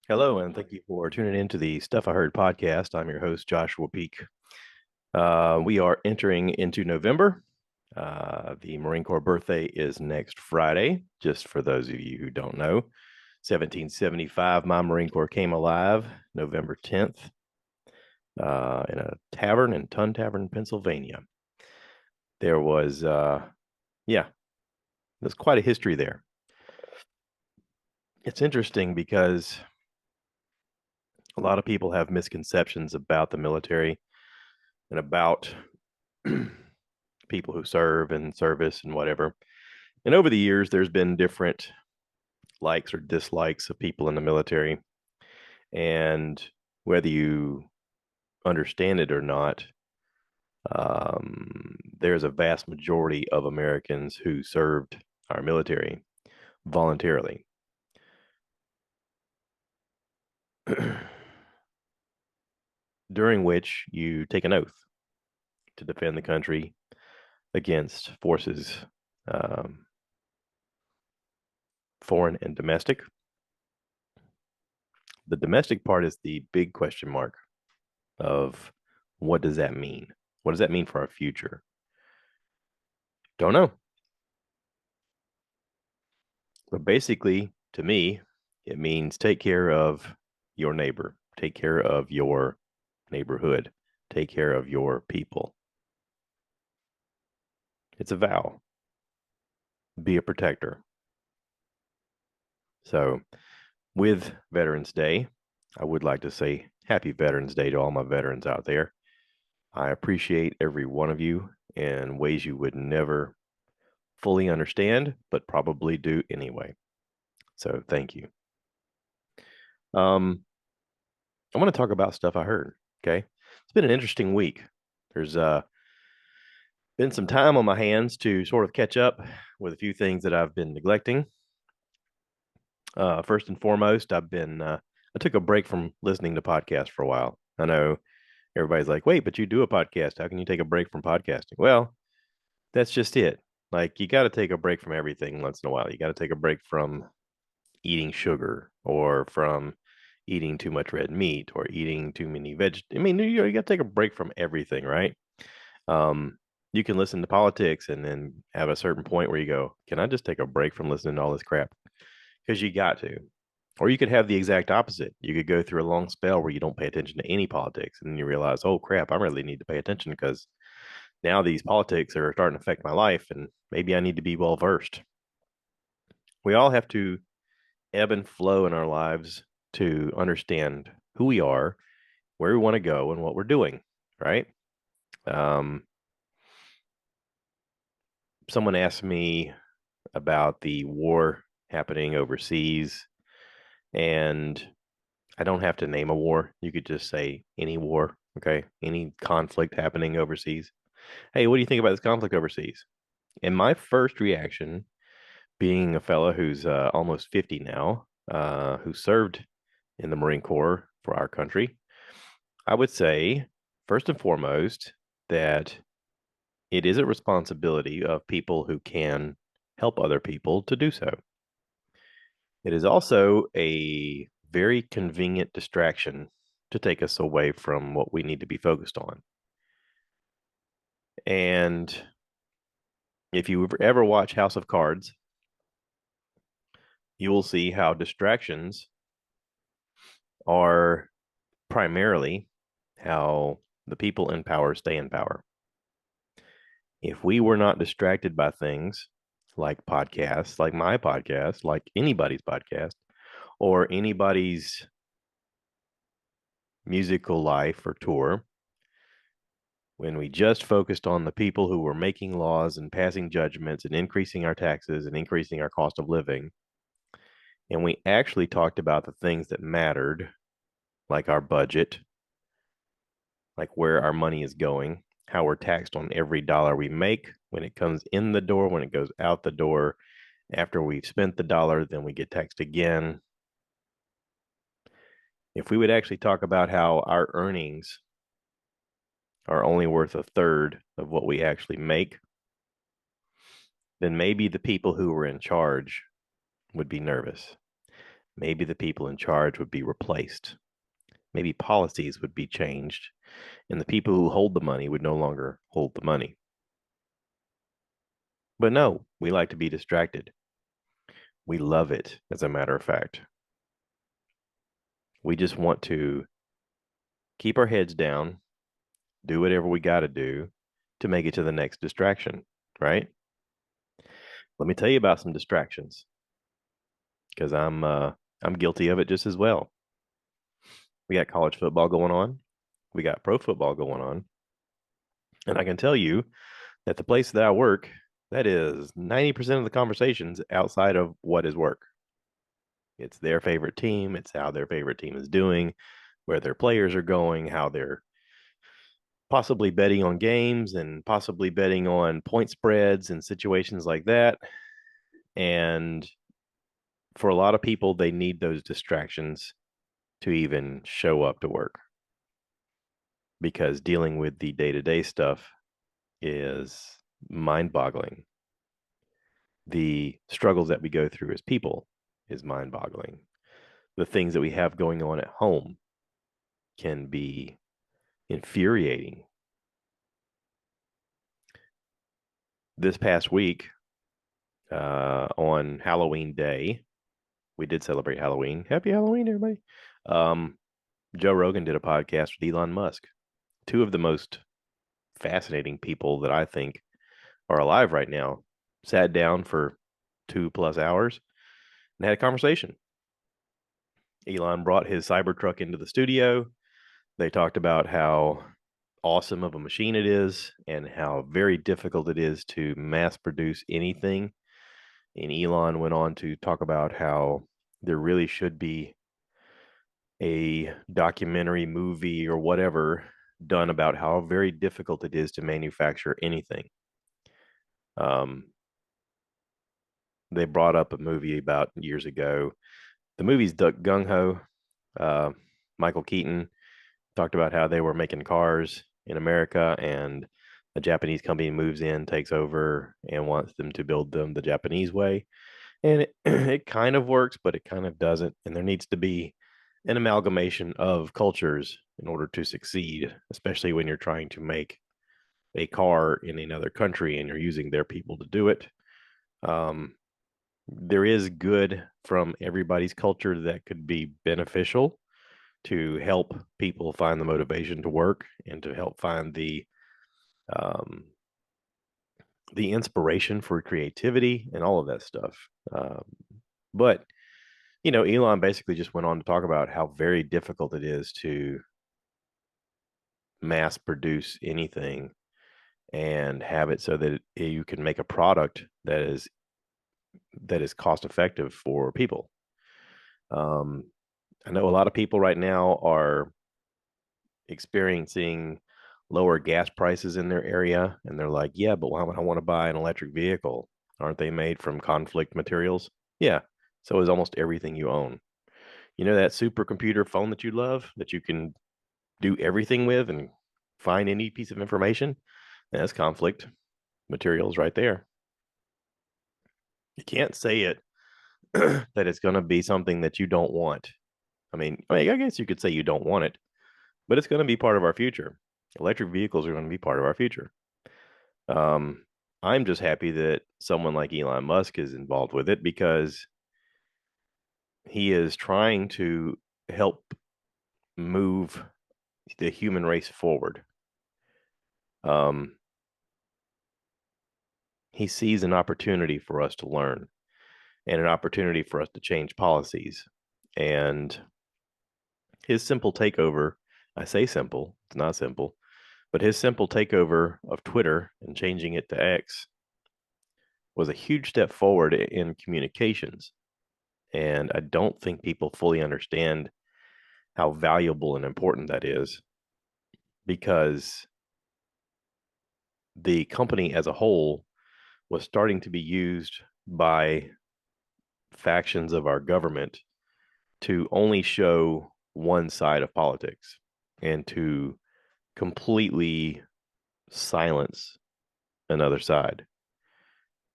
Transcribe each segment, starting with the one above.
Hello, and thank you for tuning in to the Stuff I Heard podcast. I'm your host, Joshua Peak. We are entering into November. The Marine Corps birthday is next Friday, just for those of you who don't know. 1775, my Marine Corps came alive, November 10th, in a tavern in Tun Tavern, Pennsylvania. There was, there's quite a history there. It's interesting because a lot of people have misconceptions about the military and about people who serve and service and whatever. And over the years, there's been different likes or dislikes of people in the military. And whether you understand it or not, there's a vast majority of Americans who served our military voluntarily. During which you take an oath to defend the country against forces, um, foreign and domestic. The domestic part is the big question mark of what does that mean? What does that mean for our future? Don't know. But basically, to me, it means take care of your neighbor, take care of your neighborhood, take care of your people. It's a vow. Be a protector. So, with Veterans Day, I would like to say happy Veterans Day to all my veterans out there. I appreciate every one of you in ways you would never fully understand, but probably do anyway. So, thank you. I want to talk about stuff I heard. Okay. It's been an interesting week. There's been some time on my hands to sort of catch up with a few things that I've been neglecting. First and foremost, I took a break from listening to podcasts for a while. I know everybody's like, wait, but you do a podcast. How can you take a break from podcasting? Well, that's just it. Like, you got to take a break from everything once in a while. You got to take a break from eating sugar or from eating too much red meat or eating too many veg. I mean, you got to take a break from everything, right? Um, you can listen to politics and then have a certain point where you go, can I just take a break from listening to all this crap? Because you got to. Or you could have the exact opposite. You could go through a long spell where you don't pay attention to any politics and then you realize, oh crap, I really need to pay attention because now these politics are starting to affect my life and maybe I need to be well versed. We all have to ebb and flow in our lives to understand who we are, where we want to go, and what we're doing, right? Um, Someone asked me about the war happening overseas, and I don't have to name a war. You could just say any war, okay? Any conflict happening overseas. Hey, what do you think about this conflict overseas? And my first reaction, being a fellow who's almost 50 now, who served in the Marine Corps for our country, I would say, first and foremost, that it is a responsibility of people who can help other people to do so. It is also a very convenient distraction to take us away from what we need to be focused on. And if you ever watch House of Cards, you will see how distractions are primarily how the people in power stay in power. If we were not distracted by things like podcasts, like my podcast, like anybody's podcast, or anybody's musical life or tour, when we just focused on the people who were making laws and passing judgments and increasing our taxes and increasing our cost of living, and we actually talked about the things that mattered, like our budget, like where our money is going, how we're taxed on every dollar we make when it comes in the door, when it goes out the door. After we've spent the dollar, then we get taxed again. If we would actually talk about how our earnings are only worth a third of what we actually make, then maybe the people who were in charge would be nervous. maybe the people in charge would be replaced. Maybe policies would be changed, and the people who hold the money would no longer hold the money. But no, we like to be distracted. We love it, as a matter of fact. We just want to keep our heads down, do whatever we got to do to make it to the next distraction, right? Let me tell you about some distractions because I'm guilty of it just as well. We got college football going on. We got pro football going on. And I can tell you that the place that I work, that is 90% of the conversations outside of what is work. It's their favorite team, it's how their favorite team is doing, where their players are going, how they're possibly betting on games and possibly betting on point spreads and situations like that. And for a lot of people, they need those distractions to even show up to work because dealing with the day to day stuff is mind boggling. The struggles that we go through as people is mind boggling. The things that we have going on at home can be infuriating. This past week, on Halloween Day, we did celebrate Halloween. Happy Halloween, everybody. Um, Joe Rogan did a podcast with Elon Musk, two of the most fascinating people that I think are alive right now. Sat down for 2+ hours and had a conversation. Elon brought his Cybertruck into the studio. They talked about how awesome of a machine it is and how very difficult it is to mass produce anything. And Elon went on to talk about how there really should be a documentary movie or whatever done about how very difficult it is to manufacture anything. Um, they brought up a movie about years ago. The movie's Duck Gung Ho. Uh, Michael Keaton talked about how they were making cars in America and a Japanese company moves in, takes over, and wants them to build them the Japanese way. And it kind of works, but it kind of doesn't. And there needs to be an amalgamation of cultures in order to succeed, especially when you're trying to make a car in another country and you're using their people to do it. Um, there is good from everybody's culture that could be beneficial to help people find the motivation to work and to help find um, the inspiration for creativity and all of that stuff. But Elon basically just went on to talk about how very difficult it is to mass produce anything and have it so that you can make a product that is cost effective for people. Um, I know a lot of people right now are experiencing lower gas prices in their area, and they're like, "Yeah, but why would I want to buy an electric vehicle? Aren't they made from conflict materials?" Yeah, so is almost everything you own. You know that supercomputer phone that you love that you can do everything with and find any piece of information? That's conflict materials right there. You can't say it that it's going to be something that you don't want. I guess you could say you don't want it, but it's going to be part of our future. Electric vehicles are going to be part of our future. Um, I'm just happy that someone like Elon Musk is involved with it because he is trying to help move the human race forward. Um, he sees an opportunity for us to learn and an opportunity for us to change policies. And his simple takeover, I say simple, it's not simple, but his simple takeover of Twitter and changing it to X was a huge step forward in communications. And I don't think people fully understand how valuable and important that is because the company as a whole was starting to be used by factions of our government to only show one side of politics and to completely silence another side.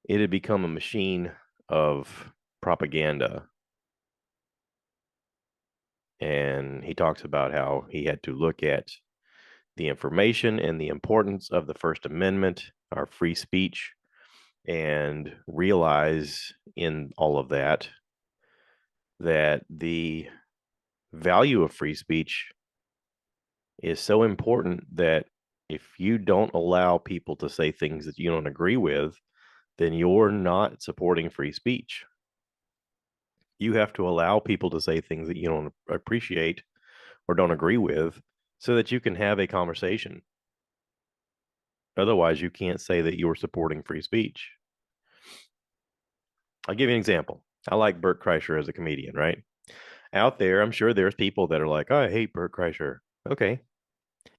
It had become a machine of propaganda And he talks about how he had to look at the information and the importance of the First Amendment, our free speech, and realize in all of that that the value of free speech is so important that if you don't allow people to say things that you don't agree with, then you're not supporting free speech. You have to allow people to say things that you don't appreciate or don't agree with so that you can have a conversation. Otherwise, you can't say that you're supporting free speech. I'll give you an example. I like Bert Kreischer as a comedian, right? Out there, I'm sure there's people that are like, oh, I hate Bert Kreischer. Okay.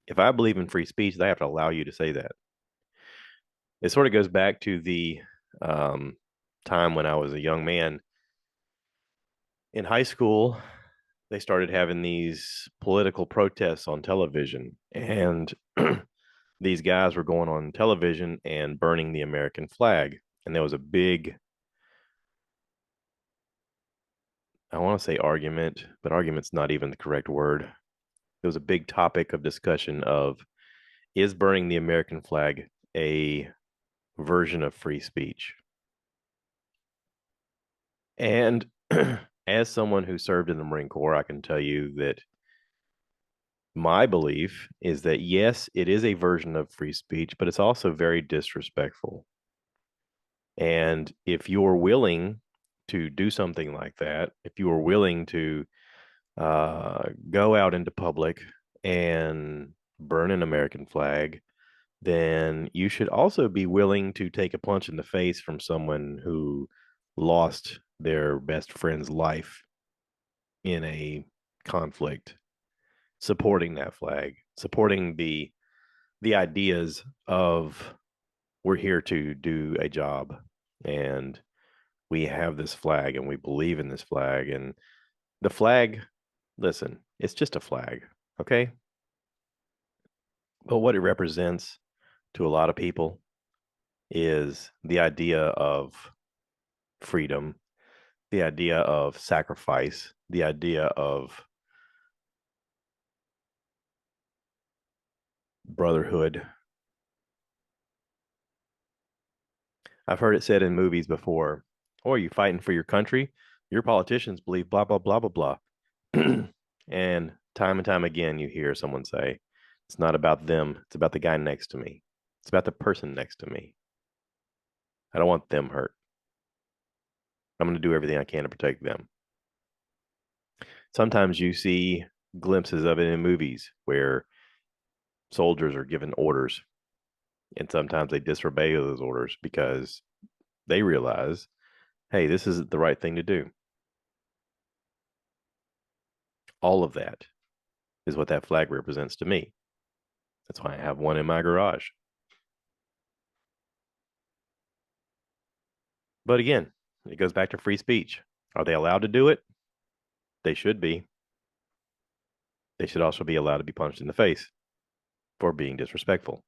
If I believe in free speech, they have to allow you to say that. It sort of goes back to the um, time when I was a young man in high school. They started having these political protests on television, and these guys were going on television and burning the American flag. And there was a big, I want to say argument, but argument's not even the correct word. There was a big topic of discussion of, is burning the American flag a version of free speech? And as someone who served in the Marine Corps, I can tell you that my belief is that yes, it is a version of free speech, but it's also very disrespectful. And if you're willing to do something like that, if you are willing to go out into public and burn an American flag, then you should also be willing to take a punch in the face from someone who lost their best friend's life in a conflict, supporting that flag, supporting the ideas of, we're here to do a job, and we have this flag and we believe in this flag. And the flag, listen, it's just a flag, okay? But what it represents to a lot of people is the idea of freedom, the idea of sacrifice, the idea of brotherhood. I've heard it said in movies before, oh, are you fighting for your country? Your politicians believe blah, blah, blah, blah, blah. And time again, you hear someone say, it's not about them. It's about the guy next to me. It's about the person next to me. I don't want them hurt. I'm going to do everything I can to protect them. Sometimes you see glimpses of it in movies where soldiers are given orders, and sometimes they disobey those orders because they realize, hey, this isn't the right thing to do. All of that is what that flag represents to me. That's why I have one in my garage. But again, it goes back to free speech. Are they allowed to do it? They should be. They should also be allowed to be punched in the face for being disrespectful.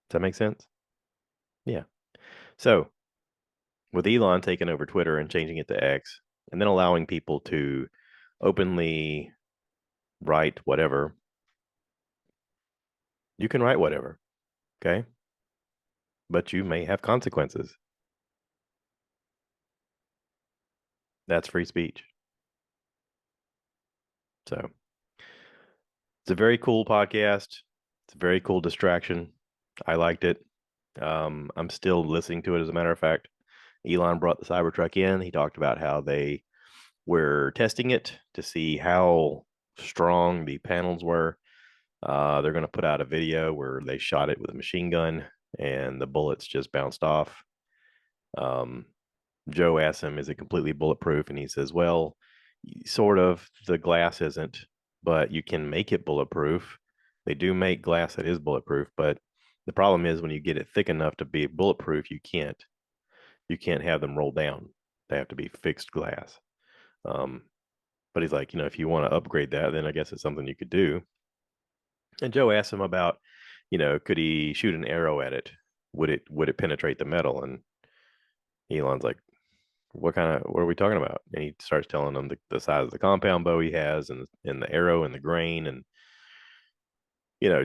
Does that make sense? Yeah. So, with Elon taking over Twitter and changing it to X, and then allowing people to openly write whatever, you can write whatever, okay? But you may have consequences. That's free speech. So, it's a very cool podcast. It's a very cool distraction. I liked it. I'm still listening to it, as a matter of fact. Elon brought the Cybertruck in. He talked about how they were testing it to see how strong the panels were. They're going to put out a video where they shot it with a machine gun and the bullets just bounced off. Um, Joe asks him, is it completely bulletproof? And he says, well, sort of. The glass isn't, but you can make it bulletproof. They do make glass that is bulletproof, but the problem is when you get it thick enough to be bulletproof, you can't have them roll down. They have to be fixed glass. Um, but he's like, if you want to upgrade that, then I guess it's something you could do. And Joe asked him about, could he shoot an arrow at it? Would it penetrate the metal? And Elon's like, what are we talking about? And he starts telling them the size of the compound bow he has and the arrow and the grain. And,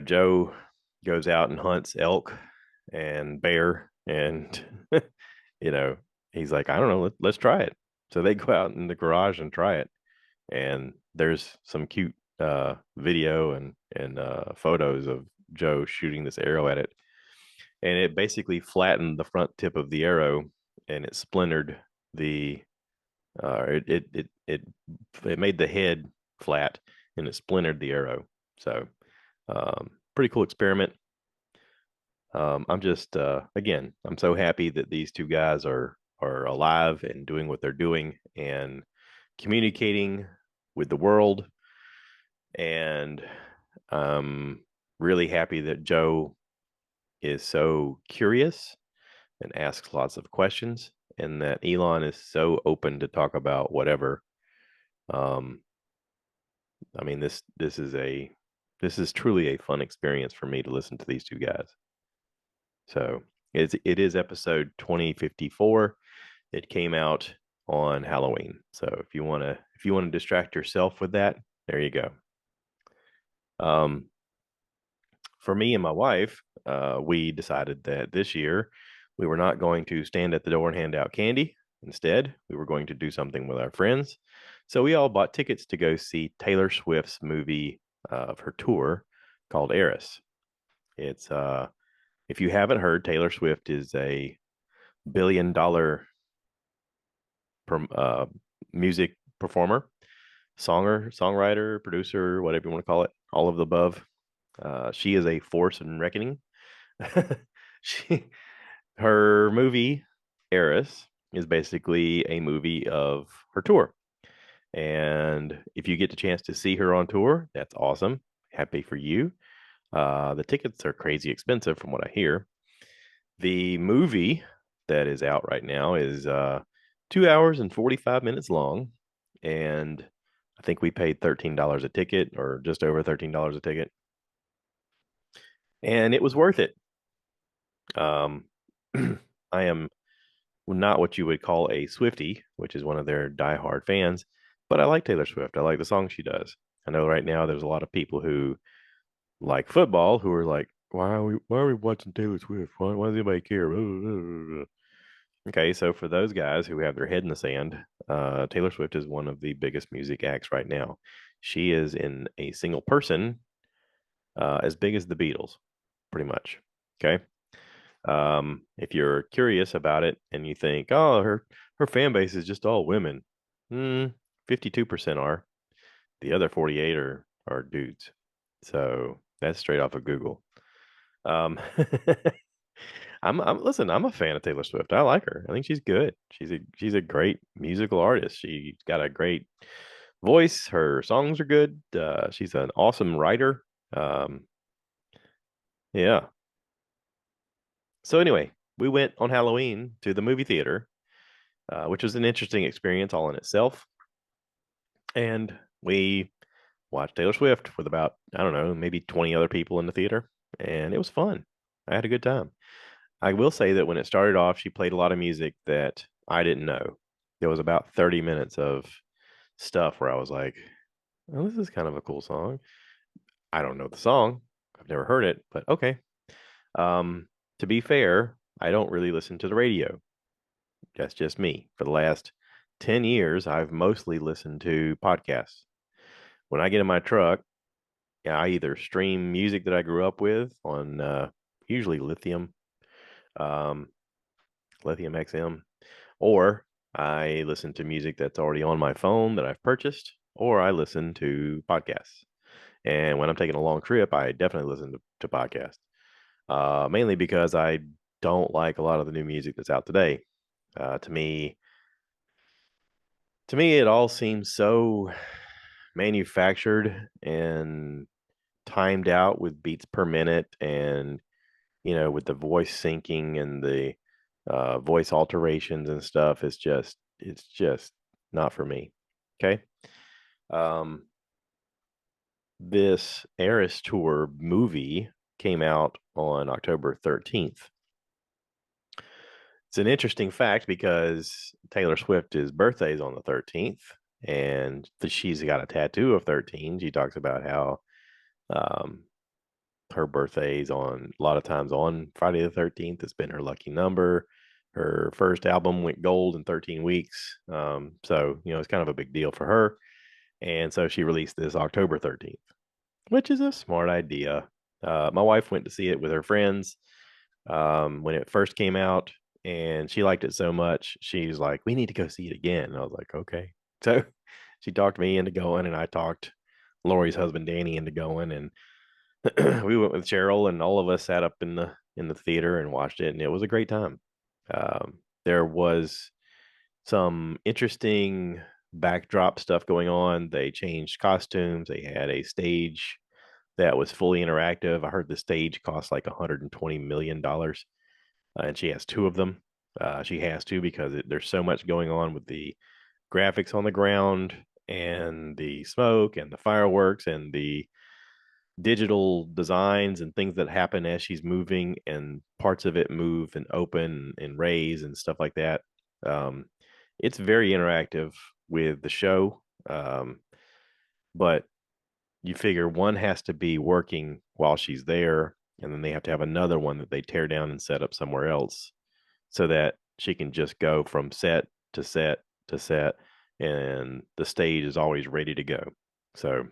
Joe goes out and hunts elk and bear. And, you know, he's like, I don't know, let's try it. So they go out in the garage and try it. And there's some cute video and photos of Joe shooting this arrow at it, and it basically flattened the front tip of the arrow, and it splintered the it made the head flat, and it splintered the arrow. So pretty cool experiment. I'm just again, I'm so happy that these two guys are alive and doing what they're doing and communicating with the world. And I'm really happy that Joe is so curious and asks lots of questions, and that Elon is so open to talk about whatever. Um, I mean, this is truly a fun experience for me to listen to these two guys. So it is episode 2054. It came out on Halloween. So if you wanna distract yourself with that, there you go. Um, for me and my wife, we decided that this year we were not going to stand at the door and hand out candy. Instead, we were going to do something with our friends. So we all bought tickets to go see Taylor Swift's movie of her tour called Eras. It's if you haven't heard, Taylor Swift is a billion-dollar uh, music performer, songwriter, producer, whatever you want to call it, all of the above. She is a force in reckoning. she Her movie Eris is basically a movie of her tour. And if you get the chance to see her on tour, that's awesome. Happy for you. The tickets are crazy expensive from what I hear. The movie that is out right now is 2 hours and 45 minutes long. And I think we paid $13 a ticket, or just over $13 a ticket. And it was worth it. Um, I am not what you would call a Swiftie, which is one of their diehard fans, but I like Taylor Swift. I like the songs she does. I know right now there's a lot of people who like football who are like, why are we watching Taylor Swift? Why does anybody care? Okay, so for those guys who have their head in the sand, Taylor Swift is one of the biggest music acts right now. She is in a single person as big as the Beatles, pretty much. Okay. If you're curious about it and you think, oh, her fan base is just all women, 52% are. The other 48 are dudes. So that's straight off of Google. Um, listen. I'm a fan of Taylor Swift. I like her. I think she's good. She's a great musical artist. She's got a great voice. Her songs are good. She's an awesome writer. Um, yeah. So anyway, we went on Halloween to the movie theater, which was an interesting experience all in itself. And we watched Taylor Swift with about, I don't know, maybe 20 other people in the theater. And it was fun. I had a good time. I will say that when it started off, she played a lot of music that I didn't know. There was about 30 minutes of stuff where I was like, oh, this is kind of a cool song. I don't know the song. I've never heard it, but okay. Um, to be fair, I don't really listen to the radio. That's just me. For the last 10 years, I've mostly listened to podcasts. When I get in my truck, yeah, I either stream music that I grew up with on usually um, Lithium XM, or I listen to music that's already on my phone that I've purchased, or I listen to podcasts. And when I'm taking a long trip, I definitely listen to podcasts, mainly because I don't like a lot of the new music that's out today. Uh, to me, to me, it all seems so manufactured and timed out with beats per minute, and with the voice syncing and the voice alterations and stuff. It's just not for me. Okay. um this Eras tour movie came out on October 13th, It's an interesting fact because Taylor Swift's birthday is on the 13th, and she's got a tattoo of 13. She talks about how um, her birthday's on a lot of times on Friday the 13th. It's been her lucky number. Her first album went gold in 13 weeks. So, it's kind of a big deal for her. And so she released this October 13th, which is a smart idea. My wife went to see it with her friends when it first came out, and she liked it so much. She's like, "We need to go see it again." And I was like, "Okay." So she talked me into going, and I talked Lori's husband Danny into going, and we went with Cheryl, and all of us sat up in the theater and watched it, and it was a great time. There was some interesting backdrop stuff going on. They changed costumes. They had a stage that was fully interactive. I heard the stage cost like $120 million, and she has two of them. She has to because there's so much going on with the graphics on the ground and the smoke and the fireworks and the digital designs and things that happen as she's moving, and parts of it move and open and raise and stuff like that. Um, it's very interactive with the show, but you figure one has to be working while she's there, and then they have to have another one that they tear down and set up somewhere else so that she can just go from set to set to set, and the stage is always ready to go. So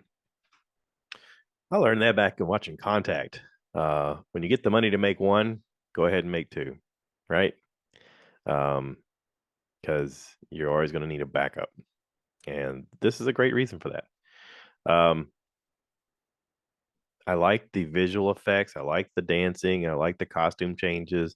I learned that back in watching Contact. When you get the money to make one, go ahead and make two, right? Um, because you're always going to need a backup, and this is a great reason for that. Um, I like the visual effects. I like the dancing. I like the costume changes.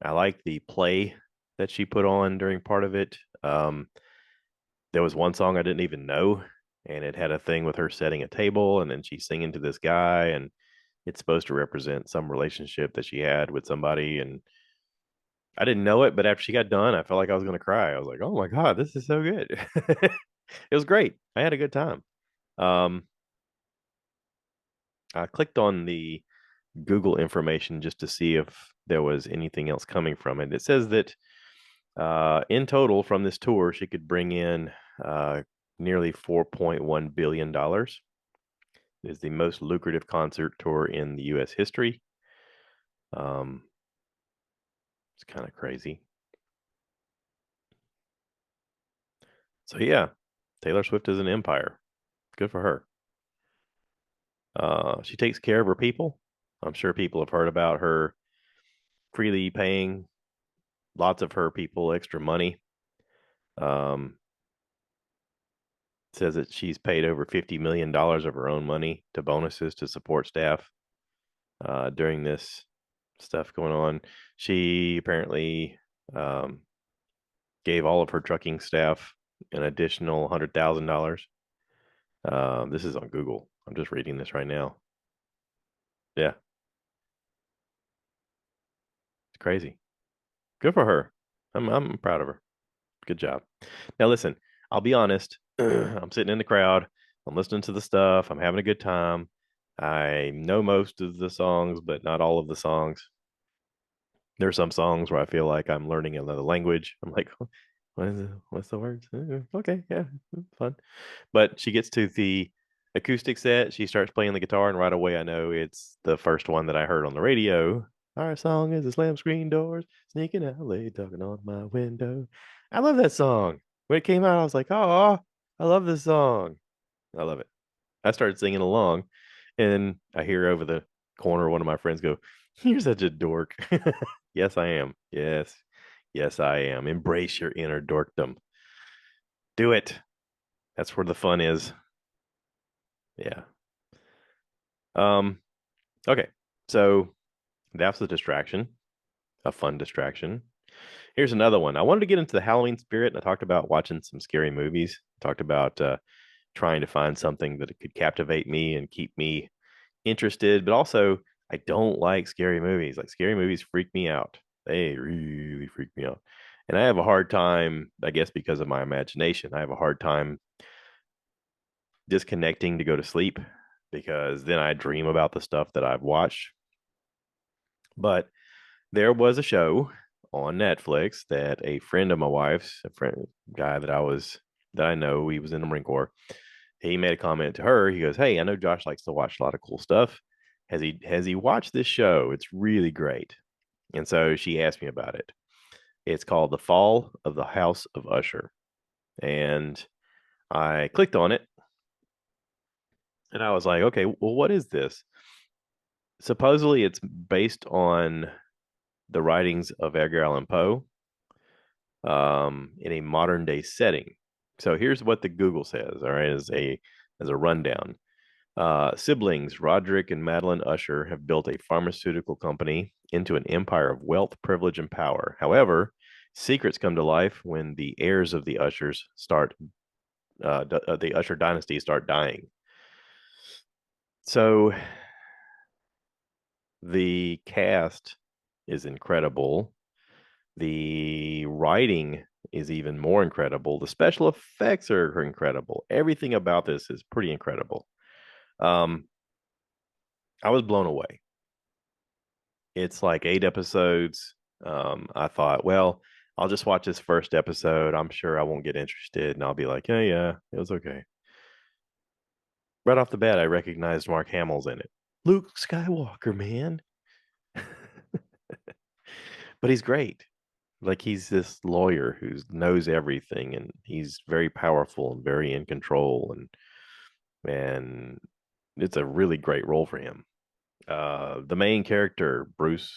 I like the play that she put on during part of it. There was one song I didn't even know, and it had a thing with her setting a table, and then she's singing to this guy, and it's supposed to represent some relationship that she had with somebody. And I didn't know it, but after she got done, I felt like I was going to cry. I was like, "Oh my god, this is so good!" It was great. I had a good time. Um, I clicked on the Google information just to see if there was anything else coming from it. It says that in total from this tour, she could bring in nearly $4.1 billion. It is the most lucrative concert tour in the U.S. history. Um, it's kind of crazy. So yeah, Taylor Swift is an empire. Good for her. She takes care of her people. I'm sure people have heard about her freely paying lots of her people extra money. Um, says that she's paid over $50 million of her own money to bonuses to support staff during this stuff going on. She apparently um, gave all of her trucking staff an additional $100,000. This is on Google. I'm just reading this right now. Yeah, it's crazy. Good for her. I'm proud of her. Good job. Now listen, I'll be honest. I'm sitting in the crowd. I'm listening to the stuff. I'm having a good time. I know most of the songs, but not all of the songs. There are some songs where I feel like I'm learning another language. I'm like, what's the words? Okay, yeah, fun. But she gets to the acoustic set. She starts playing the guitar, and right away I know it's the first one that I heard on the radio. Our song is the slam screen doors, sneaking out late, talking on my window. I love that song. When it came out, I was like, oh, I love this song. I love it. I started singing along, and I hear over the corner one of my friends go, "You're such a dork." Yes, I am. Yes, yes, I am. Embrace your inner dorkdom. Do it. That's where the fun is. Yeah. Um. Okay. So that's a distraction, a fun distraction. Here's another one. I wanted to get into the Halloween spirit, and I talked about watching some scary movies. Talked about trying to find something that could captivate me and keep me interested, but also I don't like scary movies. Like scary movies freak me out. They really freak me out. And I have a hard time, I guess because of my imagination, I have a hard time disconnecting to go to sleep because then I dream about the stuff that I've watched. But there was a show on Netflix that a friend of my wife's, a friend guy that I know, he was in the Marine Corps. He made a comment to her. He goes, "Hey, I know Josh likes to watch a lot of cool stuff. Has he watched this show? It's really great." And so she asked me about it. It's called The Fall of the House of Usher. And I clicked on it and I was like, okay, well, what is this? Supposedly it's based on the writings of Edgar Allan Poe, in a modern day setting. So here's what the Google says, all right, as a rundown. Siblings Roderick and Madeline Usher have built a pharmaceutical company into an empire of wealth, privilege, and power. However, secrets come to life when the heirs of the Ushers the Usher dynasty start dying. So the cast is incredible. The writing is even more incredible. The special effects are incredible. Everything about this is pretty incredible. Um, I was blown away. It's like 8 episodes. I thought, well, I'll just watch this first episode. I'm sure I won't get interested, and I'll be like, yeah, yeah, it was okay. Right off the bat, I recognized Mark Hamill's in it. Luke Skywalker, man. But he's great. Like he's this lawyer who knows everything, and he's very powerful and very in control, and it's a really great role for him. The main character, Bruce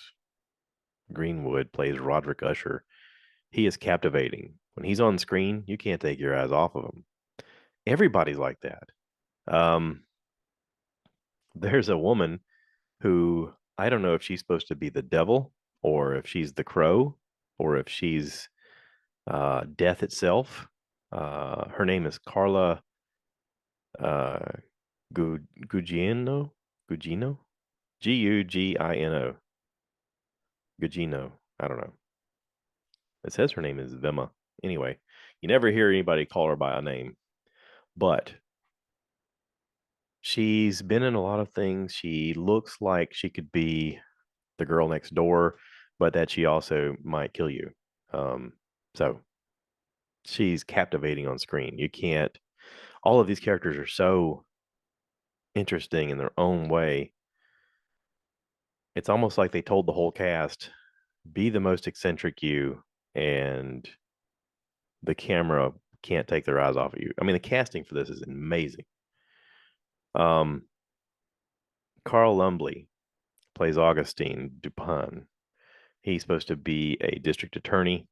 Greenwood, plays Roderick Usher. He is captivating. When he's on screen, you can't take your eyes off of him. Everybody's like that. Um, there's a woman who I don't know if she's supposed to be the devil or if she's the crow or if she's death itself. Her name is Carla uh, Gugino. Gugino? Gugino. Gugino. I don't know. It says her name is Vema. Anyway, you never hear anybody call her by a name, but she's been in a lot of things. She looks like she could be the girl next door, but that she also might kill you. Um, so she's captivating on screen. You can't, all of these characters are so interesting in their own way. It's almost like they told the whole cast, be the most eccentric you, and the camera can't take their eyes off of you. I mean, the casting for this is amazing. Um, Carl Lumbly plays Augustine Dupin. He's supposed to be a district attorney.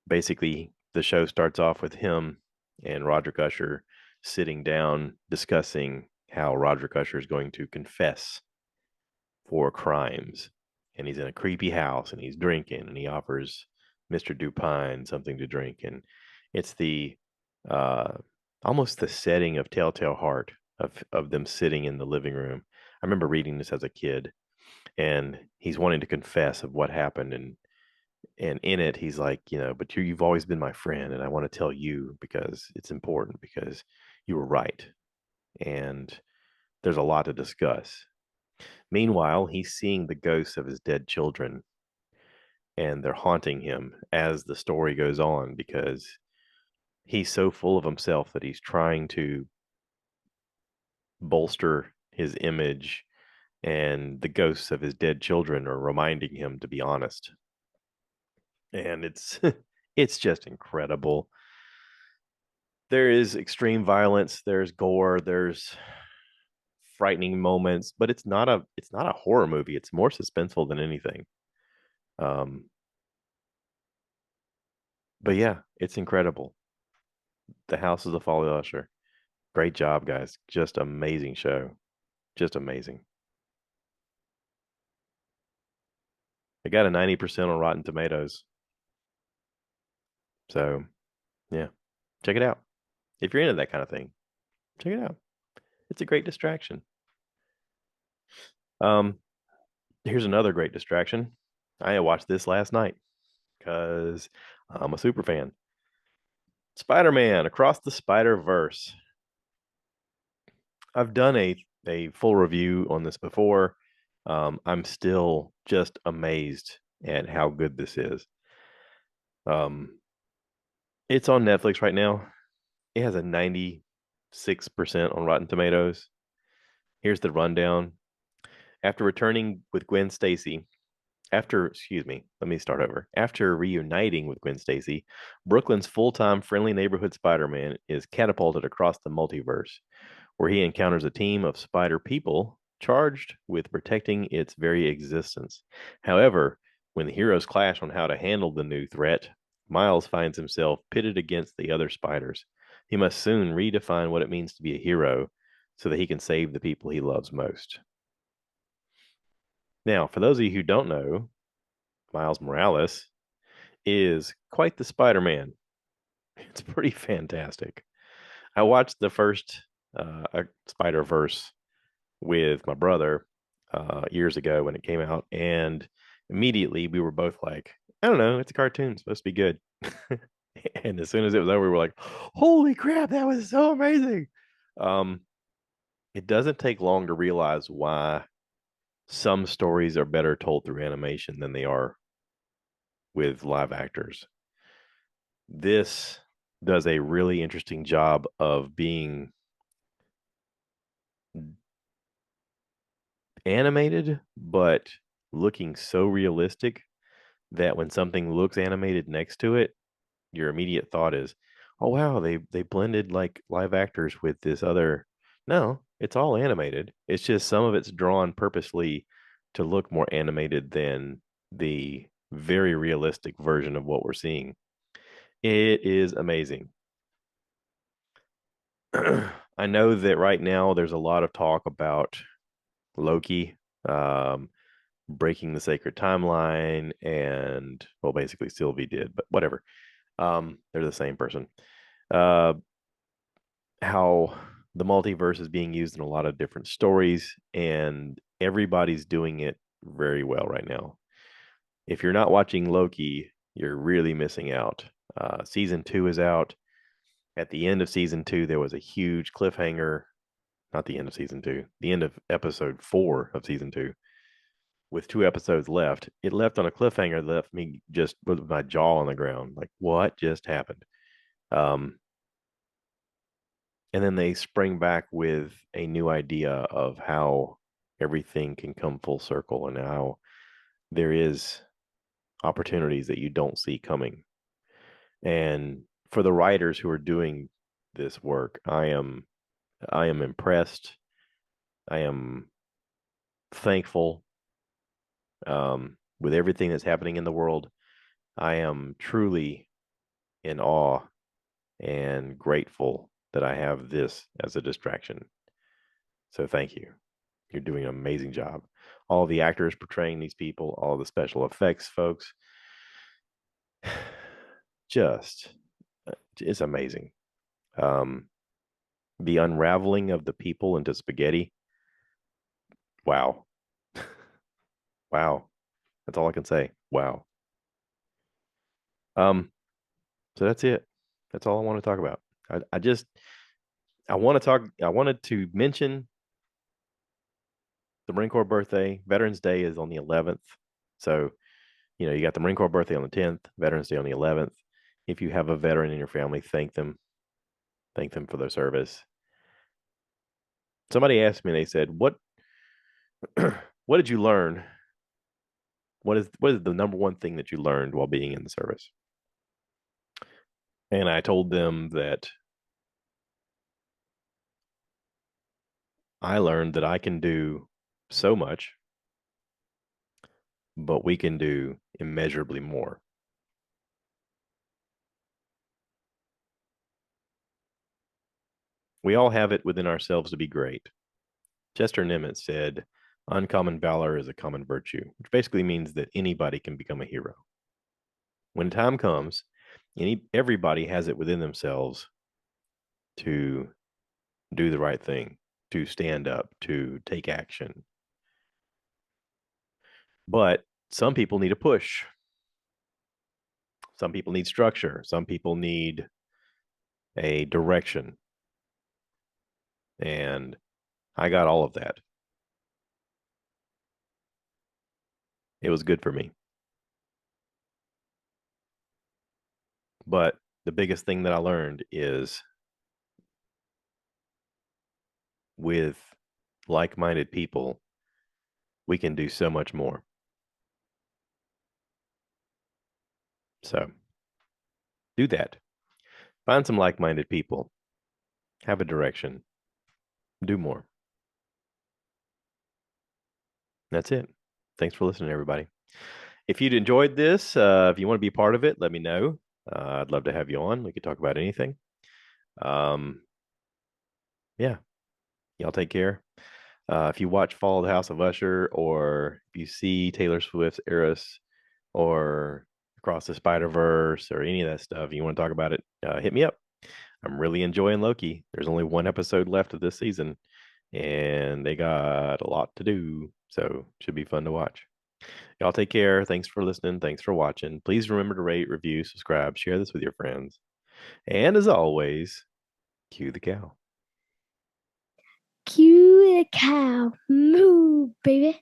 Basically, the show starts off with him and Roderick Usher sitting down discussing how Roderick Usher is going to confess for crimes. And he's in a creepy house and he's drinking and he offers Mr. Dupin something to drink. And it's the uh, almost the setting of Telltale Heart of them sitting in the living room. I remember reading this as a kid and he's wanting to confess of what happened and in it he's like, but you've always been my friend and I want to tell you because it's important because you were right. And there's a lot to discuss. Meanwhile, he's seeing the ghosts of his dead children and they're haunting him as the story goes on because he's so full of himself that he's trying to bolster his image and the ghosts of his dead children are reminding him to be honest. And it's it's just incredible. There is extreme violence, there's gore, there's frightening moments, but it's not a horror movie. It's more suspenseful than anything. Um, but yeah, it's incredible. The House of the Fallen Usher. Great job, guys. Just amazing show. Just amazing. It got a 90% on Rotten Tomatoes. So yeah, check it out. If you're into that kind of thing, check it out. It's a great distraction. Um, Here's another great distraction. I watched this last night because I'm a super fan. Spider-Man Across the Spider-Verse. I've done a full review on this before. I'm still just amazed at how good this is. Um, it's on Netflix right now. It has a 96% on Rotten Tomatoes. Here's the rundown. After returning with Gwen Stacy, excuse me, let me start over. After reuniting with Gwen Stacy, Brooklyn's full-time friendly neighborhood Spider-Man is catapulted across the multiverse, where he encounters a team of spider people charged with protecting its very existence. However, when the heroes clash on how to handle the new threat, Miles finds himself pitted against the other spiders. He must soon redefine what it means to be a hero so that he can save the people he loves most. Now, for those of you who don't know, Miles Morales is quite the Spider Man. It's pretty fantastic. I watched the first Spider Verse with my brother years ago when it came out, and immediately we were both like, I don't know, it's a cartoon, it's supposed to be good. And as soon as it was over, we were like, holy crap, that was so amazing. Um, it doesn't take long to realize why some stories are better told through animation than they are with live actors. This does a really interesting job of being animated, but looking so realistic that when something looks animated next to it, your immediate thought is, "Oh wow, they blended like live actors with this other." No, it's all animated. It's just some of it's drawn purposely to look more animated than the very realistic version of what we're seeing. It is amazing. I know that right now there's a lot of talk about Loki um, breaking the sacred timeline, and well, basically Sylvie did, but whatever. They're the same person. Uh, how the multiverse is being used in a lot of different stories, and everybody's doing it very well right now. If you're not watching Loki, you're really missing out. Season two is out. At the end of season two, there was a huge cliffhanger. Not the end of season two, the end of episode 4 of season two, with 2 episodes left. It left on a cliffhanger that left me just with my jaw on the ground. Like, what just happened? Um, and then they spring back with a new idea of how everything can come full circle and how there is opportunities that you don't see coming. And for the writers who are doing this work, I am impressed. I am thankful with everything that's happening in the world. I am truly in awe and grateful that I have this as a distraction. So thank you. You're doing an amazing job. All the actors portraying these people, all the special effects folks, just it's amazing. Um, the unraveling of the people into spaghetti. Wow. Wow. That's all I can say. Wow. Um, so that's it. That's all I want to talk about. I just I want to talk I wanted to mention the Marine Corps birthday. Veterans Day is on the 11th. So, you got the Marine Corps birthday on the 10th, Veterans Day on the 11th. If you have a veteran in your family, thank them. Thank them for their service. Somebody asked me, and they said, what did you learn? What is the number one thing that you learned while being in the service?" And I told them that I learned that I can do so much, but we can do immeasurably more. We all have it within ourselves to be great. Chester Nimitz said, "Uncommon valor is a common virtue," which basically means that anybody can become a hero. When time comes, everybody has it within themselves to do the right thing, to stand up, to take action. But some people need a push. Some people need structure. Some people need a direction. And I got all of that. It was good for me. But the biggest thing that I learned is with like-minded people, we can do so much more. So do that. Find some like-minded people, have a direction, do more. That's it. Thanks for listening, everybody. If you'd enjoyed this, if you want to be part of it, let me know. I'd love to have you on. We could talk about anything. Um, yeah, y'all take care. If you watch Fall of the House of Usher, or if you see Taylor Swift's Eras, or Across the Spiderverse, or any of that stuff, you want to talk about it, hit me up. I'm really enjoying Loki. There's only one episode left of this season, and they got a lot to do, so should be fun to watch. Y'all take care. Thanks for listening. Thanks for watching. Please remember to rate, review, subscribe, share this with your friends. And as always, cue the cow. Cue the cow. Moo, baby.